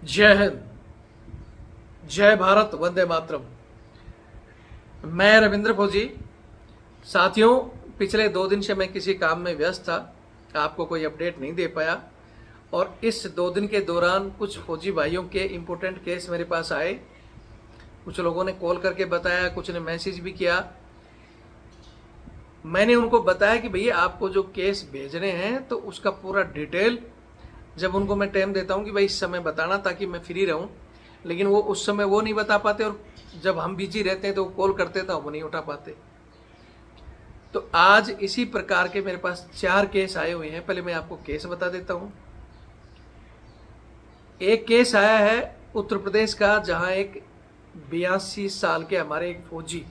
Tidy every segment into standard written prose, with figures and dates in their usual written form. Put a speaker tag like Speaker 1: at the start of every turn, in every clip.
Speaker 1: जय हिंद, जय भारत, वंदे मातरम। मैं रविंद्र फौजी। साथियों, पिछले 2 दिन से मैं किसी काम में व्यस्त था, आपको कोई अपडेट नहीं दे पाया। और इस 2 दिन के दौरान कुछ फौजी भाइयों के इम्पोर्टेंट केस मेरे पास आए। कुछ लोगों ने कॉल करके बताया, कुछ ने मैसेज भी किया। मैंने उनको बताया कि भैया आपको जो केस भेजने हैं तो उसका पूरा डिटेल जब उनको मैं टाइम देता हूँ कि भाई इस समय बताना ताकि मैं फ्री रहूँ, लेकिन वो उस समय वो नहीं बता पाते, और जब हम बिजी रहते हैं तो वो कॉल करते तो वो नहीं उठा पाते। तो आज इसी प्रकार के मेरे पास 4 केस आए हुए हैं। पहले मैं आपको केस बता देता हूँ। एक केस आया है उत्तर प्रदेश का, जहाँ एक 82 साल के हमारे एक फौजी,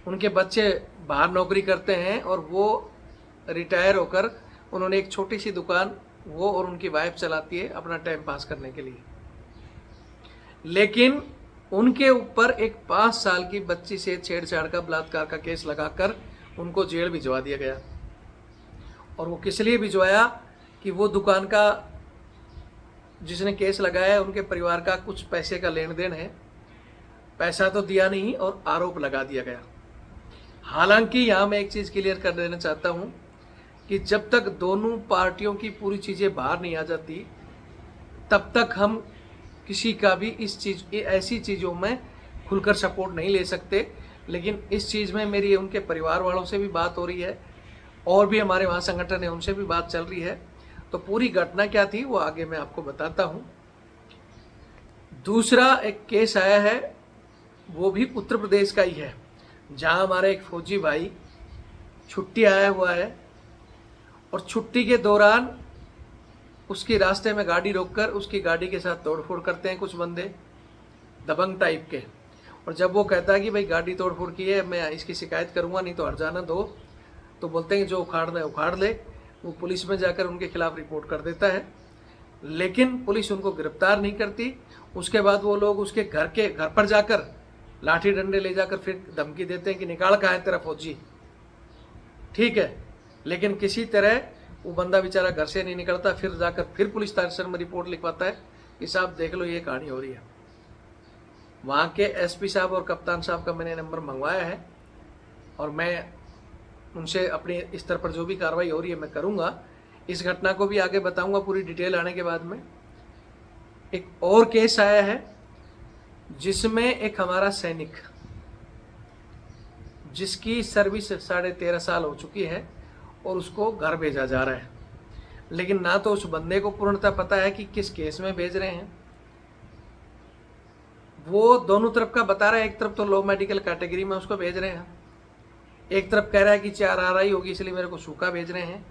Speaker 1: उनके बच्चे बाहर नौकरी करते हैं और वो रिटायर होकर उन्होंने एक छोटी सी दुकान वो और उनकी वाइफ चलाती है अपना टाइम पास करने के लिए। लेकिन उनके ऊपर एक 5 साल की बच्ची से छेड़छाड़ का, बलात्कार का केस लगाकर उनको जेल भिजवा दिया गया। और वो किस लिए भिजवाया कि वो दुकान का जिसने केस लगाया है उनके परिवार का कुछ पैसे का लेन देन है। पैसा तो दिया नहीं और आरोप लगा दिया गया। हालांकि यहाँ मैं एक चीज़ क्लियर कर देना चाहता हूँ कि जब तक दोनों पार्टियों की पूरी चीज़ें बाहर नहीं आ जाती तब तक हम किसी का भी ऐसी चीज़ों में खुलकर सपोर्ट नहीं ले सकते। लेकिन इस चीज़ में मेरी उनके परिवार वालों से भी बात हो रही है और भी हमारे वहाँ संगठन है उनसे भी बात चल रही है। तो पूरी घटना क्या थी वो आगे मैं आपको बताता हूँ। दूसरा एक केस आया है, वो भी उत्तर प्रदेश का ही है, जहाँ हमारा एक फौजी भाई छुट्टी आया हुआ है और छुट्टी के दौरान उसकी रास्ते में गाड़ी रोककर उसकी गाड़ी के साथ तोड़फोड़ करते हैं कुछ बंदे दबंग टाइप के। और जब वो कहता है कि भाई गाड़ी तोड़फोड़ की है, मैं इसकी शिकायत करूंगा, नहीं तो हट जाना दो, तो बोलते हैं कि जो उखाड़ना है उखाड़ ले। वो पुलिस में जाकर उनके खिलाफ रिपोर्ट कर देता है, लेकिन पुलिस उनको गिरफ्तार नहीं करती। उसके बाद वो लोग उसके घर पर जाकर लाठी डंडे ले जाकर फिर धमकी देते हैं कि निकाल कहाँ है तेरा फौजी। ठीक है, लेकिन किसी तरह वो बंदा बेचारा घर से नहीं निकलता, फिर जाकर फिर पुलिस स्टेशन में रिपोर्ट लिखवाता है कि साहब देख लो ये कहानी हो रही है। वहाँ के एसपी साहब और कप्तान साहब का मैंने नंबर मंगवाया है और मैं उनसे अपने स्तर पर जो भी कार्रवाई हो रही है मैं करूँगा। इस घटना को भी आगे बताऊँगा पूरी डिटेल आने के बाद में। एक और केस आया है जिसमें एक हमारा सैनिक जिसकी सर्विस 13.5 साल हो चुकी है और उसको घर भेजा जा रहा है, लेकिन ना तो उस बंदे को पूर्णतः पता है कि किस केस में भेज रहे हैं। वो दोनों तरफ का बता रहा है, एक तरफ तो लो मेडिकल कैटेगरी में उसको भेज रहे हैं, एक तरफ कह रहा है कि 4 RI होगी इसलिए मेरे को सूखा भेज रहे हैं।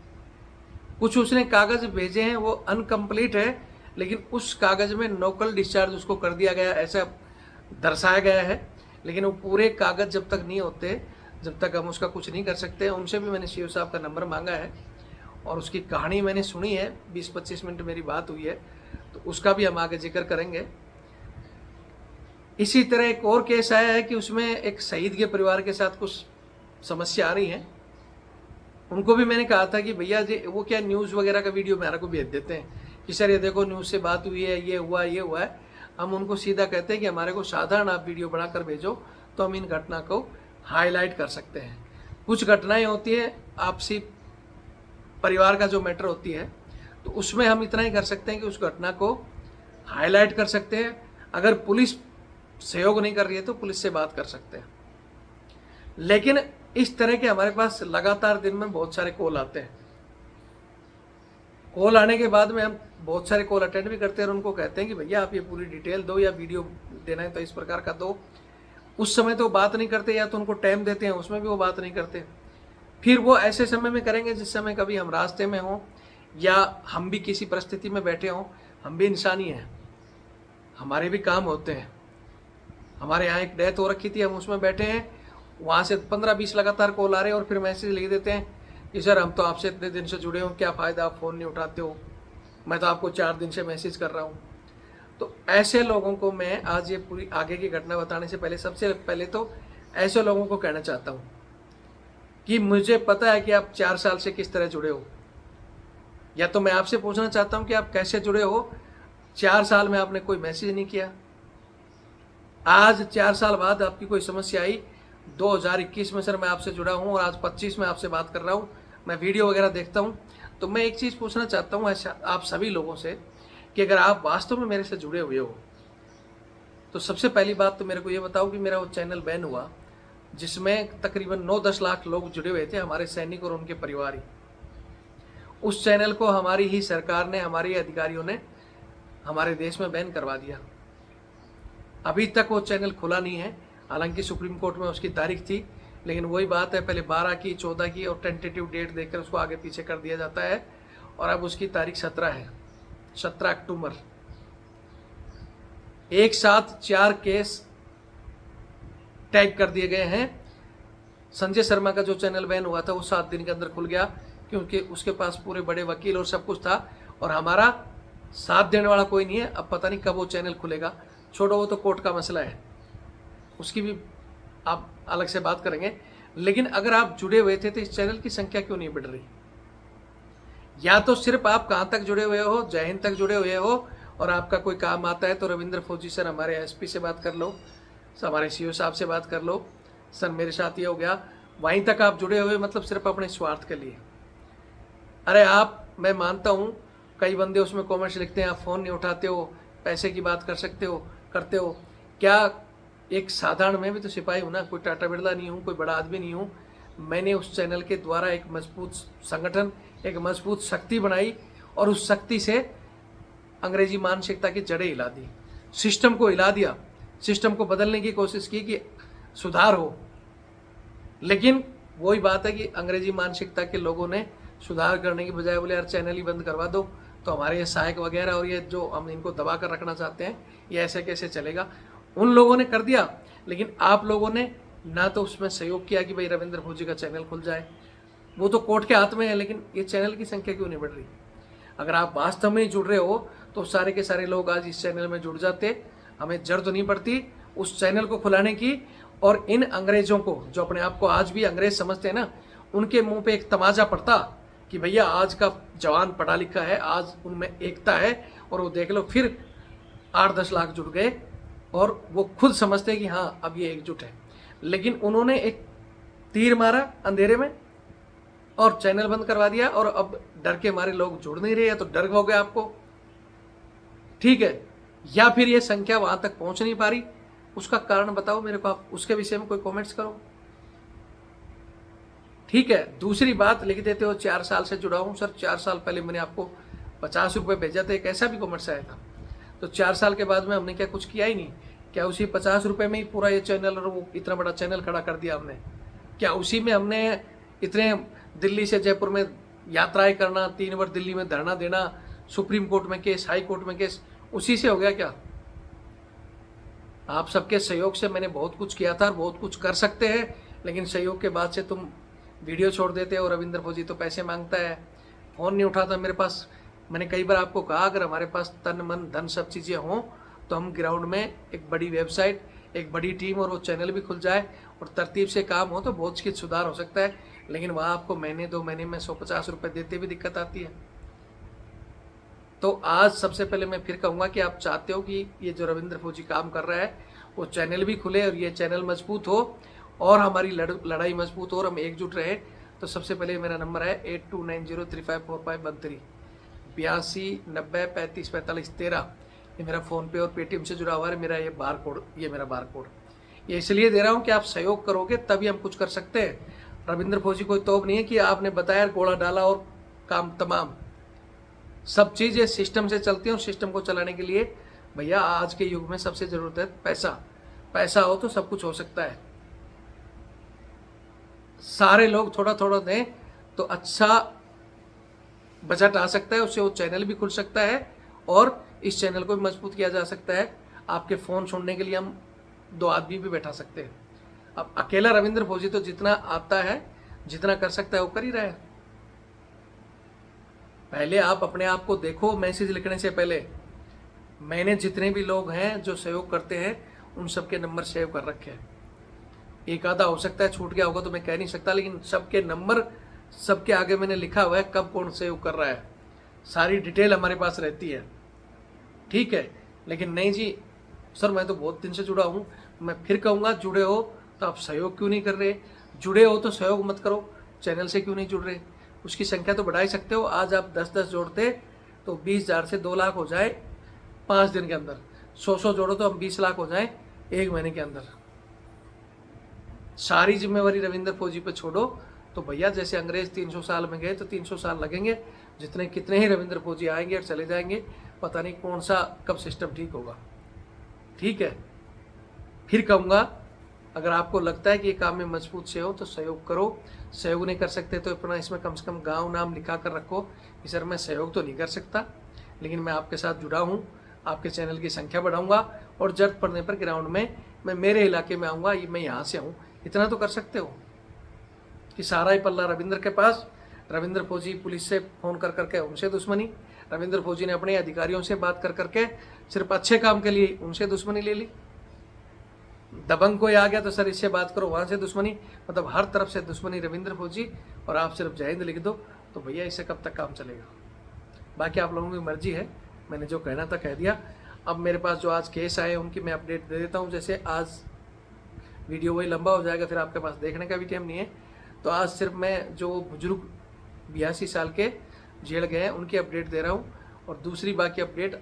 Speaker 1: कुछ उसने कागज भेजे हैं वो अनकम्प्लीट है, लेकिन उस कागज में नोकल डिस्चार्ज उसको कर दिया गया ऐसा दर्शाया गया है। लेकिन वो पूरे कागज जब तक नहीं होते जब तक हम उसका कुछ नहीं कर सकते। उनसे भी मैंने सीओ साहब का नंबर मांगा है और उसकी कहानी मैंने सुनी है, 20-25 मिनट मेरी बात हुई है, तो उसका भी हम आगे जिक्र करेंगे। इसी तरह एक और केस आया है कि उसमें एक शहीद के परिवार के साथ कुछ समस्या आ रही है। उनको भी मैंने कहा था कि भैया जी वो क्या न्यूज़ वगैरह का वीडियो मेरे को भेज देते हैं कि सर ये देखो न्यूज़ से बात हुई है, ये हुआ है। हम उनको सीधा कहते हैं कि हमारे को साधारण आप वीडियो बनाकर भेजो तो हम इन घटना को हाईलाइट कर सकते हैं। कुछ घटनाएं होती है आपसी परिवार का जो मैटर होती है, तो उसमें हम इतना ही कर सकते हैं कि उस घटना को हाईलाइट कर सकते हैं। अगर पुलिस सहयोग नहीं कर रही है तो पुलिस से बात कर सकते हैं। लेकिन इस तरह के हमारे पास लगातार दिन में बहुत सारे कॉल आते हैं। कॉल आने के बाद में हम बहुत सारे कॉल अटेंड भी करते हैं और उनको कहते हैं कि भैया आप ये पूरी डिटेल दो, या वीडियो देना है तो इस प्रकार का दो। उस समय तो बात नहीं करते, या तो उनको टाइम देते हैं उसमें भी वो बात नहीं करते। फिर वो ऐसे समय में करेंगे जिस समय कभी हम रास्ते में हों या हम भी किसी परिस्थिति में बैठे हों। हम भी इंसान ही हैं, हमारे भी काम होते हैं। हमारे यहाँ एक डेथ हो रखी थी, हम उसमें बैठे हैं, वहाँ से 15-20 लगातार कॉल आ रहे हैं और फिर मैसेज लिख देते हैं कि सर हम तो आपसे इतने दिन से जुड़े हो, क्या फ़ायदा आप फ़ोन नहीं उठाते हो, मैं तो आपको 4 दिन से मैसेज कर रहा हूँ। तो ऐसे लोगों को मैं आज ये पूरी आगे की घटना बताने से पहले सबसे पहले तो ऐसे लोगों को कहना चाहता हूँ कि मुझे पता है कि आप 4 साल से किस तरह जुड़े हो, या तो मैं आपसे पूछना चाहता हूँ कि आप कैसे जुड़े हो। 4 साल में आपने कोई मैसेज नहीं किया। आज 4 साल बाद आपकी कोई समस्या आई, 2021 में सर मैं आपसे जुड़ा हूँ और आज 25 में आपसे बात कर रहा हूँ, मैं वीडियो वगैरह देखता हूँ। तो मैं एक चीज़ पूछना चाहता हूँ ऐसा आप सभी लोगों से कि अगर आप वास्तव में मेरे से जुड़े हुए हो तो सबसे पहली बात तो मेरे को ये बताओ कि मेरा वो चैनल बैन हुआ जिसमें तकरीबन 9-10 लाख लोग जुड़े हुए थे, हमारे सैनिक और उनके परिवार ही। उस चैनल को हमारी ही सरकार ने, हमारे अधिकारियों ने हमारे देश में बैन करवा दिया। अभी तक वो चैनल खुला नहीं है, हालांकि सुप्रीम कोर्ट में उसकी तारीख थी, लेकिन वही बात है, पहले 12 की, 14 की और टेंटेटिव डेट देकर उसको आगे पीछे कर दिया जाता है और अब उसकी तारीख 17 है, 17 अक्टूबर। एक साथ 4 केस टैग कर दिए गए हैं। संजय शर्मा का जो चैनल बैन हुआ था वो 7 दिन के अंदर खुल गया क्योंकि उसके पास पूरे बड़े वकील और सब कुछ था और हमारा साथ देने वाला कोई नहीं है। अब पता नहीं कब वो चैनल खुलेगा, छोड़ो, वो तो कोर्ट का मसला है, उसकी भी आप अलग से बात करेंगे। लेकिन अगर आप जुड़े हुए थे तो इस चैनल की संख्या क्यों नहीं बढ़ रही? या तो सिर्फ आप कहाँ तक जुड़े हुए हो, जय हिंद तक जुड़े हुए हो और आपका कोई काम आता है तो रविंद्र फौजी सर हमारे एसपी से बात कर लो, हमारे सीओ साहब से बात कर लो, सर मेरे साथ ये हो गया, वहीं तक आप जुड़े हुए, मतलब सिर्फ अपने स्वार्थ के लिए। अरे आप, मैं मानता हूँ कई बंदे उसमें कमेंट्स लिखते हैं, आप फ़ोन नहीं उठाते हो, पैसे की बात कर सकते हो, करते हो क्या? एक साधारण, मैं भी तो सिपाही हूँ ना, कोई टाटा बिरला नहीं हूँ, कोई बड़ा आदमी नहीं हूँ। मैंने उस चैनल के द्वारा एक मजबूत संगठन, एक मजबूत शक्ति बनाई और उस शक्ति से अंग्रेजी मानसिकता की जड़ें हिला दी, सिस्टम को हिला दिया, सिस्टम को बदलने की कोशिश की कि सुधार हो। लेकिन वही बात है कि अंग्रेजी मानसिकता के लोगों ने सुधार करने की बजाय बोले यार चैनल ही बंद करवा दो, तो हमारे ये सहायक वगैरह और ये जो हम इनको दबा कर रखना चाहते हैं ये ऐसे कैसे चलेगा। उन लोगों ने कर दिया, लेकिन आप लोगों ने ना तो उसमें सहयोग किया कि भाई रविंद्र फौजी का चैनल खुल जाए, वो तो कोर्ट के हाथ में है, लेकिन ये चैनल की संख्या क्यों नहीं बढ़ रही? अगर आप वास्तव में जुड़ रहे हो तो सारे के सारे लोग आज इस चैनल में जुड़ जाते, हमें जरूरत तो नहीं पड़ती उस चैनल को खुलाने की। और इन अंग्रेजों को, जो अपने आप को आज भी अंग्रेज समझते हैं ना, उनके मुंह पे एक तमाचा पड़ता कि भैया आज का जवान पढ़ा लिखा है, आज उनमें एकता है। और वो देख लो फिर 8-10 लाख जुड़ गए और वो खुद समझते हैं कि हाँ अब ये एकजुट है। लेकिन उन्होंने एक तीर मारा अंधेरे में और चैनल बंद करवा दिया और अब डर के मारे लोग जुड़ नहीं रहे, तो डर हो गया आपको, ठीक है? या फिर ये संख्या वहां तक पहुंच नहीं पा रही, उसका कारण बताओ मेरे को, आप उसके विषय में कोई कमेंट्स करो, ठीक है? दूसरी बात लिख देते हो 4 साल से जुड़ा हूं सर, 4 साल पहले मैंने आपको 50 रुपये भेजा था, एक ऐसा भी कमेंट्स आया था। तो 4 साल के बाद में हमने क्या कुछ किया ही नहीं? क्या उसी 50 रुपये में ही पूरा ये चैनल और वो इतना बड़ा चैनल खड़ा कर दिया हमने? क्या उसी में हमने इतने दिल्ली से जयपुर में यात्राएं करना, 3 बार दिल्ली में धरना देना, सुप्रीम कोर्ट में केस, हाई कोर्ट में केस, उसी से हो गया क्या? आप सबके सहयोग से मैंने बहुत कुछ किया था और बहुत कुछ कर सकते हैं, लेकिन सहयोग के बाद से तुम वीडियो छोड़ देते हो। रविंद्र फौजी तो पैसे मांगता है, फ़ोन नहीं उठाता मेरे पास। मैंने कई बार आपको कहा अगर हमारे पास तन मन धन सब चीज़ें हों तो हम ग्राउंड में एक बड़ी वेबसाइट, एक बड़ी टीम और वो चैनल भी खुल जाए और तरतीब से काम हो तो बहुत कुछ सुधार हो सकता है। लेकिन वहाँ आपको महीने 2 महीने में 150 रुपये देते भी दिक्कत आती है। तो आज सबसे पहले मैं फिर कहूँगा कि आप चाहते हो कि ये जो रविंद्र फौजी काम कर रहा है वो चैनल भी खुले और ये चैनल मजबूत हो और हमारी लड़ाई मजबूत हो और हम एकजुट रहे, तो सबसे पहले मेरा नंबर है 8290354513 8290354513। ये मेरा फ़ोनपे और पेटीएम से जुड़ा हुआ है। मेरा ये बार कोड, ये मेरा बार कोड ये इसलिए दे रहा हूँ कि आप सहयोग करोगे तभी हम कुछ कर सकते हैं। रविंद्र फौजी कोई तोप नहीं है कि आपने बताया गोला डाला और काम तमाम। सब चीज़ें सिस्टम से चलती हैं और सिस्टम को चलाने के लिए भैया आज के युग में सबसे ज़रूरत है पैसा। पैसा हो तो सब कुछ हो सकता है। सारे लोग थोड़ा थोड़ा दें तो अच्छा बजट आ सकता है, उससे वो चैनल भी खुल सकता है और इस चैनल को भी मजबूत किया जा सकता है। आपके फ़ोन सुनने के लिए हम 2 आदमी भी बैठा सकते हैं। अब अकेला रविंद्र फौजी तो जितना आता है, जितना कर सकता है वो कर ही रहा है। पहले आप अपने आप को देखो। मैसेज लिखने से पहले मैंने जितने भी लोग हैं जो सहयोग करते हैं उन सबके नंबर सेव कर रखे हैं। एक आधा हो सकता है छूट गया होगा तो मैं कह नहीं सकता, लेकिन सबके नंबर, सबके आगे मैंने लिखा हुआ है कब कौन सहयोग कर रहा है। सारी डिटेल हमारे पास रहती है। ठीक है। लेकिन नहीं जी सर, मैं तो बहुत दिन से जुड़ा हूँ। मैं फिर कहूँगा, जुड़े हो तो आप सहयोग क्यों नहीं कर रहे? जुड़े हो तो सहयोग मत करो, चैनल से क्यों नहीं जुड़ रहे? उसकी संख्या तो बढ़ा ही सकते हो। आज आप 10-10 जोड़ते तो 20,000 से 2 लाख हो जाए 5 दिन के अंदर। 100 जोड़ो तो हम 20 लाख हो जाए 1 महीने के अंदर। सारी जिम्मेवारी रविंद्र फौजी पे छोड़ो तो भैया, जैसे अंग्रेज 300 साल में गए तो 300 साल लगेंगे, जितने कितने ही रविंद्र फौजी आएंगे और चले जाएंगे, पता नहीं कौन सा कब सिस्टम ठीक होगा। ठीक है, फिर कहूँगा, अगर आपको लगता है कि ये काम में मजबूत से हो तो सहयोग करो। सहयोग नहीं कर सकते तो अपना इसमें कम से कम गांव नाम लिखा कर रखो कि सर मैं सहयोग तो नहीं कर सकता, लेकिन मैं आपके साथ जुड़ा हूँ, आपके चैनल की संख्या बढ़ाऊंगा और जरूरत पड़ने पर ग्राउंड में मैं मेरे इलाके में आऊँगा, मैं यहाँ से हूँ। इतना तो कर सकते हो कि सारा ही पल्ला रविंद्र के पास। रविंद्र फौजी पुलिस से फ़ोन कर करके उनसे दुश्मनी, रविंद्र फौजी ने अपने अधिकारियों से बात कर करके सिर्फ अच्छे काम के लिए उनसे दुश्मनी ले ली। दबंग कोई आ गया तो सर इससे बात करो, वहाँ से दुश्मनी, मतलब हर तरफ से दुश्मनी रविंद्र फौजी। और आप सिर्फ जय हिंद लिख दो तो भैया इससे कब तक काम चलेगा? बाकी आप लोगों की मर्जी है, मैंने जो कहना था कह दिया। अब मेरे पास जो आज केस आए उनकी मैं अपडेट दे देता हूँ। जैसे आज वीडियो वही लंबा हो जाएगा, फिर आपके पास देखने का भी टाइम नहीं है, तो आज सिर्फ मैं जो बुजुर्ग 82 साल के जेल गए हैं उनकी अपडेट दे रहा हूँ। और दूसरी बाकी अपडेट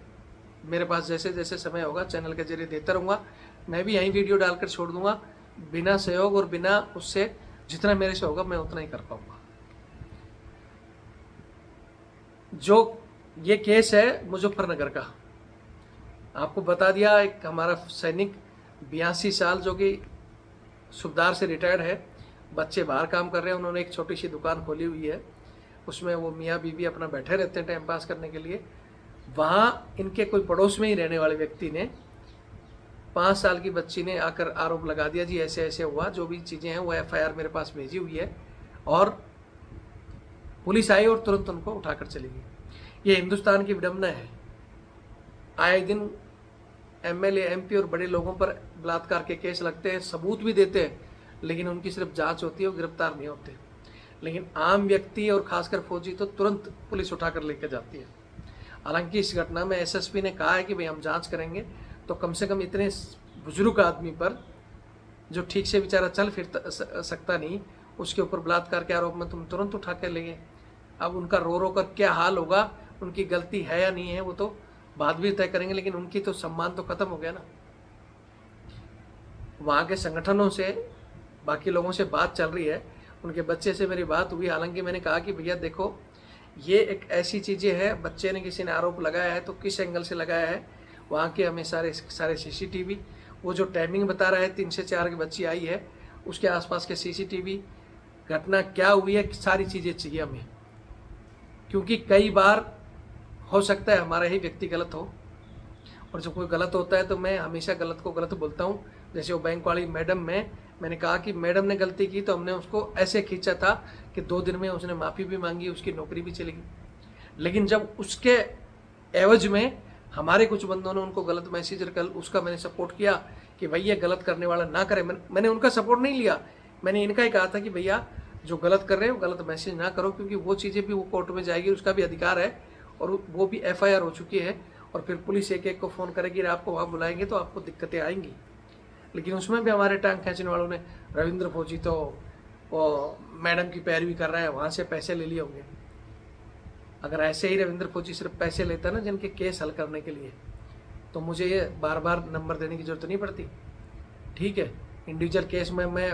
Speaker 1: मेरे पास जैसे जैसे समय होगा चैनल के जरिए देता रहूँगा। मैं भी यहीं वीडियो डालकर छोड़ दूंगा, बिना सहयोग और बिना उससे जितना मेरे से होगा मैं उतना ही कर पाऊंगा। जो ये केस है मुजफ्फरनगर का, आपको बता दिया, एक हमारा सैनिक 82 साल जो कि सूबेदार से रिटायर्ड है, बच्चे बाहर काम कर रहे हैं, उन्होंने एक छोटी सी दुकान खोली हुई है, उसमें वो मियाँ बीवी अपना बैठे रहते हैं टाइम पास करने के लिए। वहाँ इनके कोई पड़ोस में ही रहने वाले व्यक्ति ने 5 साल की बच्ची ने आकर आरोप लगा दिया, जी ऐसे ऐसे हुआ, जो भी चीज़ें हैं वो FIR मेरे पास भेजी हुई है। और पुलिस आई और तुरंत उनको उठाकर चली गई। ये हिंदुस्तान की विडम्बना है। आए दिन MLA MP और बड़े लोगों पर बलात्कार के केस लगते हैं, सबूत भी देते हैं, लेकिन उनकी सिर्फ जांच होती है, वो गिरफ्तार नहीं होते। लेकिन आम व्यक्ति और खासकर फौजी तो तुरंत पुलिस उठाकर लेकर जाती है। हालांकि इस घटना में SSP ने कहा है कि भाई हम जांच करेंगे, तो कम से कम इतने बुजुर्ग आदमी पर, जो ठीक से बेचारा चल फिर सकता नहीं, उसके ऊपर बलात्कार के आरोप में तुम तुरंत उठा कर ले गए। अब उनका रो रो कर क्या हाल होगा, उनकी गलती है या नहीं है वो तो बाद भी तय करेंगे, लेकिन उनकी तो सम्मान तो खत्म हो गया ना। वहाँ के संगठनों से, बाकी लोगों से बात चल रही है, उनके बच्चे से मेरी बात हुई। हालांकि मैंने कहा कि भैया देखो, ये एक ऐसी चीज़ें हैं, बच्चे ने किसी ने आरोप लगाया है तो किस एंगल से लगाया है, वहाँ के हमें सारे CCTV, वो जो टाइमिंग बता रहा है 3 से 4 की बच्ची आई है, उसके आसपास के CCTV, घटना क्या हुई है, सारी चीज़ें चाहिए हमें। क्योंकि कई बार हो सकता है हमारा ही व्यक्ति गलत हो, और जब कोई गलत होता है तो मैं हमेशा गलत को गलत बोलता हूँ। जैसे वो बैंक वाली मैडम में मैंने कहा कि मैडम ने गलती की तो हमने उसको ऐसे खींचा था कि 2 दिन में उसने माफ़ी भी मांगी, उसकी नौकरी भी चली गई। लेकिन जब उसके एवज में हमारे कुछ बंदों ने उनको गलत मैसेज कर, उसका मैंने सपोर्ट किया कि भैया गलत करने वाला ना करे। मैंने उनका सपोर्ट नहीं लिया, मैंने इनका ही कहा था कि भैया जो गलत कर रहे हो गलत मैसेज ना करो, क्योंकि वो चीज़ें भी वो कोर्ट में जाएगी, उसका भी अधिकार है, और वो भी FIR हो चुकी है। और फिर पुलिस एक एक को फ़ोन करेगी, आपको वहाँ बुलाएंगे तो आपको दिक्कतें आएंगी। लेकिन उसमें भी हमारे टांग खींचने वालों ने, रविंद्र फौजी तो वो मैडम की पैरवी कर रहा है, वहाँ से पैसे ले लिए होंगे। अगर ऐसे ही रविंद्र फौजी सिर्फ पैसे लेता ना जिनके केस हल करने के लिए, तो मुझे ये बार बार नंबर देने की जरूरत नहीं पड़ती। ठीक है, इंडिविजुअल केस में मैं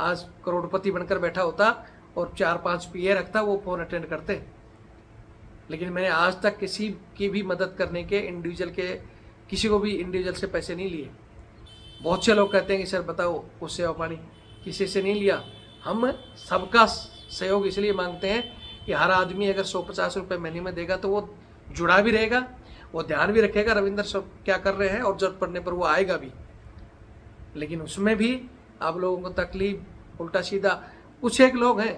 Speaker 1: आज करोड़पति बनकर बैठा होता और 4-5 PA रखता, वो फ़ोन अटेंड करते। लेकिन मैंने आज तक किसी की भी मदद करने के इंडिविजुअल के, किसी को भी इंडिविजुअल से पैसे नहीं लिए। बहुत से लोग कहते हैं कि सर बताओ उस सेवा पानी, किसी से नहीं लिया। हम सबका सहयोग इसलिए मांगते हैं कि हर आदमी अगर 150 रुपये महीने में देगा तो वो जुड़ा भी रहेगा, वो ध्यान भी रखेगा रविंद्र सब क्या कर रहे हैं, और जरूरत पड़ने पर वो आएगा भी। लेकिन उसमें भी आप लोगों को तकलीफ, उल्टा सीधा कुछ एक लोग हैं,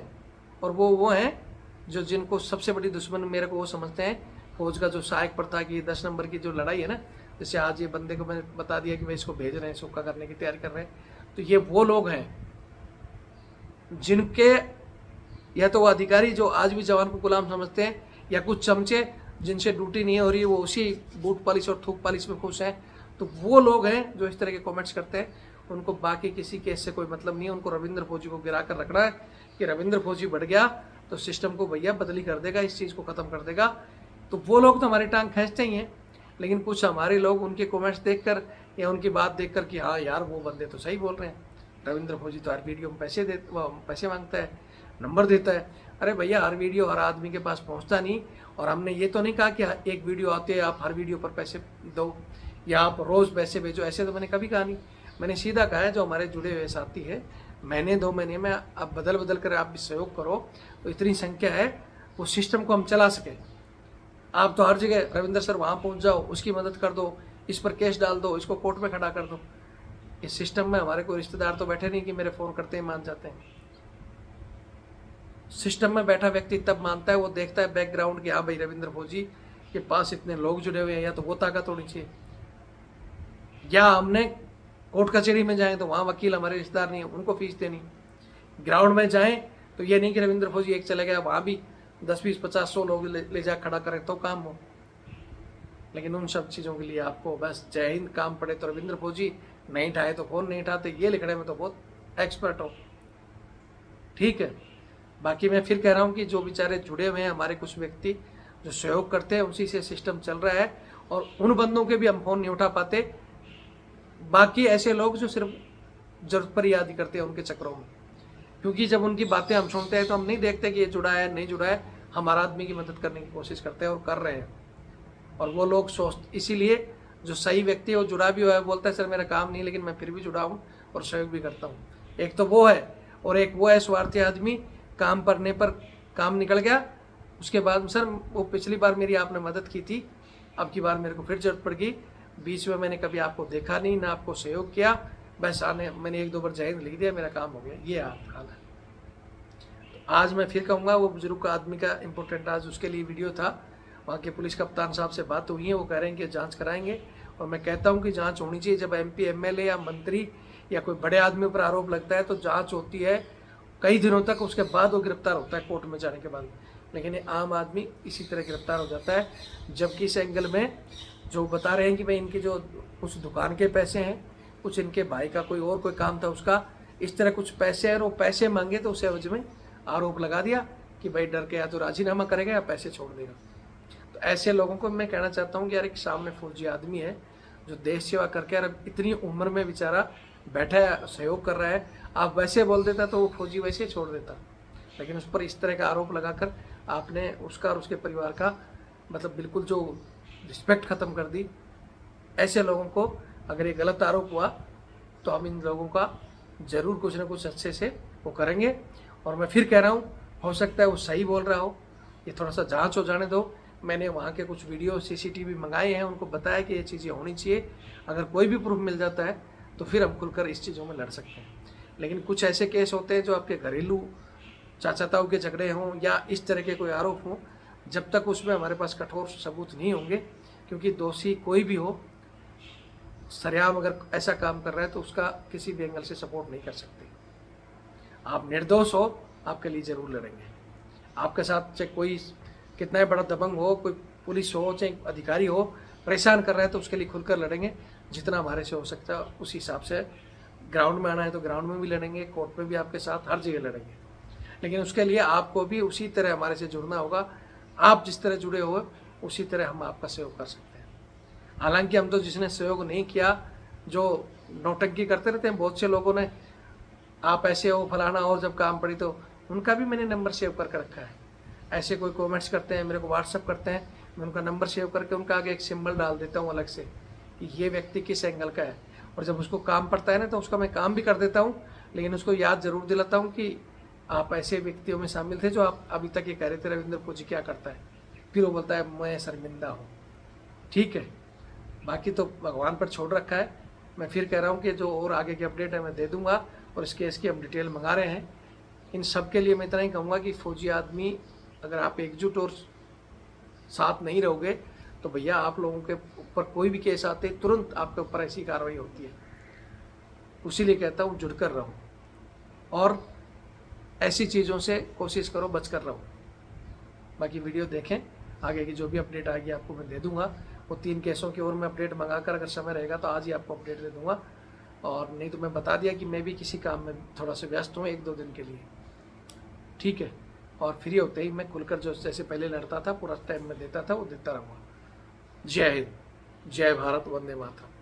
Speaker 1: और वो हैं जो जिनको सबसे बड़ी दुश्मन मेरे को वो समझते हैं फौज का जो सहायक प्रथा की 10 नंबर की जो लड़ाई है ना। जैसे आज ये बंदे को मैंने बता दिया कि भाई इसको भेज रहे हैं, सुक्का करने की तैयारी कर रहे हैं, तो ये वो लोग हैं जिनके, या तो वो अधिकारी जो आज भी जवान को गुलाम समझते हैं, या कुछ चमचे जिनसे ड्यूटी नहीं हो रही वो उसी बूट पॉलिश और थूक पॉलिश में खुश हैं। तो वो लोग हैं जो इस तरह के कमेंट्स करते हैं, उनको बाकी किसी केस से कोई मतलब नहीं है। उनको रविंद्र फौजी को गिरा कर रखना है कि रविंद्र फौजी बढ़ गया तो सिस्टम को भैया बदली कर देगा, इस चीज़ को ख़त्म कर देगा। तो वो लोग तो हमारी टांग खींचते ही हैं, लेकिन कुछ हमारे लोग उनके कमेंट्स देखकर या उनकी बात देखकर कि हाँ यार वो बंदे तो सही बोल रहे हैं, रविंद्र फौजी तो हर वीडियो में पैसे मांगता है, नंबर देता है। अरे भैया हर वीडियो हर आदमी के पास पहुंचता नहीं, और हमने ये तो नहीं कहा कि एक वीडियो आती है आप हर वीडियो पर पैसे दो या आप रोज़ पैसे भेजो, ऐसे तो मैंने कभी कहा नहीं। मैंने सीधा कहा है जो हमारे जुड़े हुए साथी है, महीने 2 महीने में आप बदल बदल कर आप भी सहयोग करो तो इतनी संख्या है वो सिस्टम को हम चला सकें। आप तो हर जगह रविंद्र सर वहाँ पहुँच जाओ, उसकी मदद कर दो, इस पर केस डाल दो, इसको कोर्ट में खड़ा कर दो। इस सिस्टम में हमारे कोई रिश्तेदार तो बैठे नहीं कि मेरे फ़ोन करते ही मान जाते हैं। सिस्टम में बैठा व्यक्ति तब मानता है, वो देखता है बैकग्राउंड कि हाँ भाई रविंद्र फौजी के पास इतने लोग जुड़े हुए हैं, या तो वो ताकत होनी चाहिए, या हमने कोर्ट कचहरी में जाएं तो वहाँ वकील हमारे रिश्तेदार नहीं है, उनको फीस देनी। ग्राउंड में जाएं तो ये नहीं कि रविंद्र फौजी एक चले गया, वहाँ भी 10, 20, 50, 100 लोग ले जा खड़ा करें तो काम हो। लेकिन उन सब चीज़ों के लिए आपको बस जय हिंद काम पड़े तो रविंद्र फौजी, नहीं उठाए तो फ़ोन नहीं उठाते, ये लिखने में तो बहुत एक्सपर्ट हो। ठीक है, बाकी मैं फिर कह रहा हूँ कि जो बेचारे जुड़े हुए हैं हमारे कुछ व्यक्ति जो सहयोग करते हैं, उसी से सिस्टम चल रहा है, और उन बंदों के भी हम फ़ोन नहीं उठा पाते। बाकी ऐसे लोग जो सिर्फ जरूरत पर याद ही करते हैं उनके चक्रों में, क्योंकि जब उनकी बातें हम सुनते हैं तो हम नहीं देखते कि ये जुड़ा है नहीं जुड़ा है, हमारा आदमी की मदद करने की कोशिश करते हैं और कर रहे हैं। और वो लोग इसीलिए जो सही व्यक्ति है वो जुड़ा भी हुआ है, बोलता है सर मेरा काम नहीं लेकिन मैं फिर भी जुड़ा हूँ और सहयोग भी करता हूँ। एक तो वो है, और एक वो है स्वार्थी आदमी, काम करने पर काम निकल गया, उसके बाद सर वो पिछली बार मेरी आपने मदद की थी, अब की बार मेरे को फिर जरूरत पड़ गई, बीच में मैंने कभी आपको देखा नहीं ना आपको सहयोग किया, बस मैंने 1-2 बार जय हिंद लिख दिया, मेरा काम हो गया। ये हाल है। तो आज मैं फिर कहूँगा, वो बुजुर्ग का आदमी का इम्पोर्टेंट आज उसके लिए वीडियो था, वहाँ के पुलिस कप्तान साहब से बात हुई है, वो कह रहे हैं कि जांच कराएंगे, और मैं कहता हूँ कि जांच होनी चाहिए। जब MP MLA या मंत्री या कोई बड़े आदमी पर आरोप लगता है तो जांच होती है कई दिनों तक, उसके बाद वो गिरफ्तार होता है कोर्ट में जाने के बाद। लेकिन आम आदमी इसी तरह गिरफ्तार हो जाता है, जबकि इस एंगल में जो बता रहे हैं कि भाई इनके जो कुछ दुकान के पैसे हैं, कुछ इनके भाई का कोई काम था उसका, इस तरह कुछ पैसे हैं, और वो पैसे मांगे तो उसे एवज में आरोप लगा दिया कि भाई डर के या तो राजीनामा करेगा या पैसे छोड़ देगा। तो ऐसे लोगों को मैं कहना चाहता हूँ कि यार एक सामने फौजी आदमी है जो देश सेवा करके यार इतनी उम्र में बेचारा बैठा है, सहयोग कर रहा है, आप वैसे बोल देता तो वो फौजी वैसे छोड़ देता, लेकिन उस पर इस तरह का आरोप लगाकर आपने उसका और उसके परिवार का मतलब बिल्कुल जो रिस्पेक्ट ख़त्म कर दी। ऐसे लोगों को अगर ये गलत आरोप हुआ तो हम इन लोगों का ज़रूर कुछ ना कुछ अच्छे से वो करेंगे। और मैं फिर कह रहा हूँ, हो सकता है वो सही बोल रहा हो, ये थोड़ा सा जांच हो जाने दो। मैंने वहाँ के कुछ वीडियो CCTV मंगाए हैं, उनको बताया कि ये चीज़ें होनी चाहिए, अगर कोई भी प्रूफ मिल जाता है तो फिर हम खुलकर इस चीज़ों में लड़ सकते हैं। लेकिन कुछ ऐसे केस होते हैं जो आपके घरेलू चाचाताओं के झगड़े हों या इस तरह के कोई आरोप हों, जब तक उसमें हमारे पास कठोर सबूत नहीं होंगे, क्योंकि दोषी कोई भी हो, सरेआम अगर ऐसा काम कर रहा है तो उसका किसी भी एंगल से सपोर्ट नहीं कर सकते। आप निर्दोष हो, आपके लिए ज़रूर लड़ेंगे। आपके साथ चाहे कोई कितना ही बड़ा दबंग हो, कोई पुलिस हो, चाहे अधिकारी हो, परेशान कर रहा है तो उसके लिए खुलकर लड़ेंगे, जितना हमारे से हो सकता है उस हिसाब से। ग्राउंड में आना है तो ग्राउंड में भी लड़ेंगे, कोर्ट में भी आपके साथ, हर जगह लड़ेंगे। लेकिन उसके लिए आपको भी उसी तरह हमारे से जुड़ना होगा। आप जिस तरह जुड़े हो उसी तरह हम आपका सहयोग कर सकते हैं। हालांकि हम तो जिसने सहयोग नहीं किया, जो नौटंकी करते रहते हैं बहुत से लोगों ने, आप ऐसे हो फलाना हो, जब काम पड़ी तो उनका भी मैंने नंबर सेव करके रखा है। ऐसे कोई कमेंट्स करते हैं, मेरे को व्हाट्सअप करते हैं, मैं उनका नंबर सेव करके उनका आगे एक सिंबल डाल देता हूँ अलग से कि ये व्यक्ति किस एंगल का है। और जब उसको काम पड़ता है ना तो उसका मैं काम भी कर देता हूँ, लेकिन उसको याद ज़रूर दिलाता हूँ कि आप ऐसे व्यक्तियों में शामिल थे जो आप अभी तक ये कह रहे थे रविंद्र फौजी क्या करता है। फिर वो बोलता है मैं शर्मिंदा हूँ। ठीक है, बाकी तो भगवान पर छोड़ रखा है। मैं फिर कह रहा हूँ कि जो और आगे की अपडेट है मैं दे दूँगा, और इस केस की हम डिटेल मंगा रहे हैं। इन सब के लिए मैं इतना ही कहूँगा कि फौजी आदमी अगर आप एकजुट और साथ नहीं रहोगे तो भैया आप लोगों के ऊपर कोई भी केस आते तुरंत आपके ऊपर ऐसी कार्रवाई होती है। उसीलिए कहता हूँ जुड़कर रहो और ऐसी चीज़ों से कोशिश करो बचकर रहो। बाकी वीडियो देखें, आगे की जो भी अपडेट आएगी आपको मैं दे दूंगा। वो 3 केसों की ओर मैं अपडेट मंगाकर अगर समय रहेगा तो आज ही आपको अपडेट दे दूंगा, और नहीं तो मैं बता दिया कि मैं भी किसी काम में थोड़ा सा व्यस्त हूँ 1-2 दिन के लिए, ठीक है। और फ्री होते ही मैं खुलकर जो जैसे पहले लड़ता था पूरा टाइम में देता था वो देता रहूँगा। जय हिंद, जय भारत, वंदे मातरम।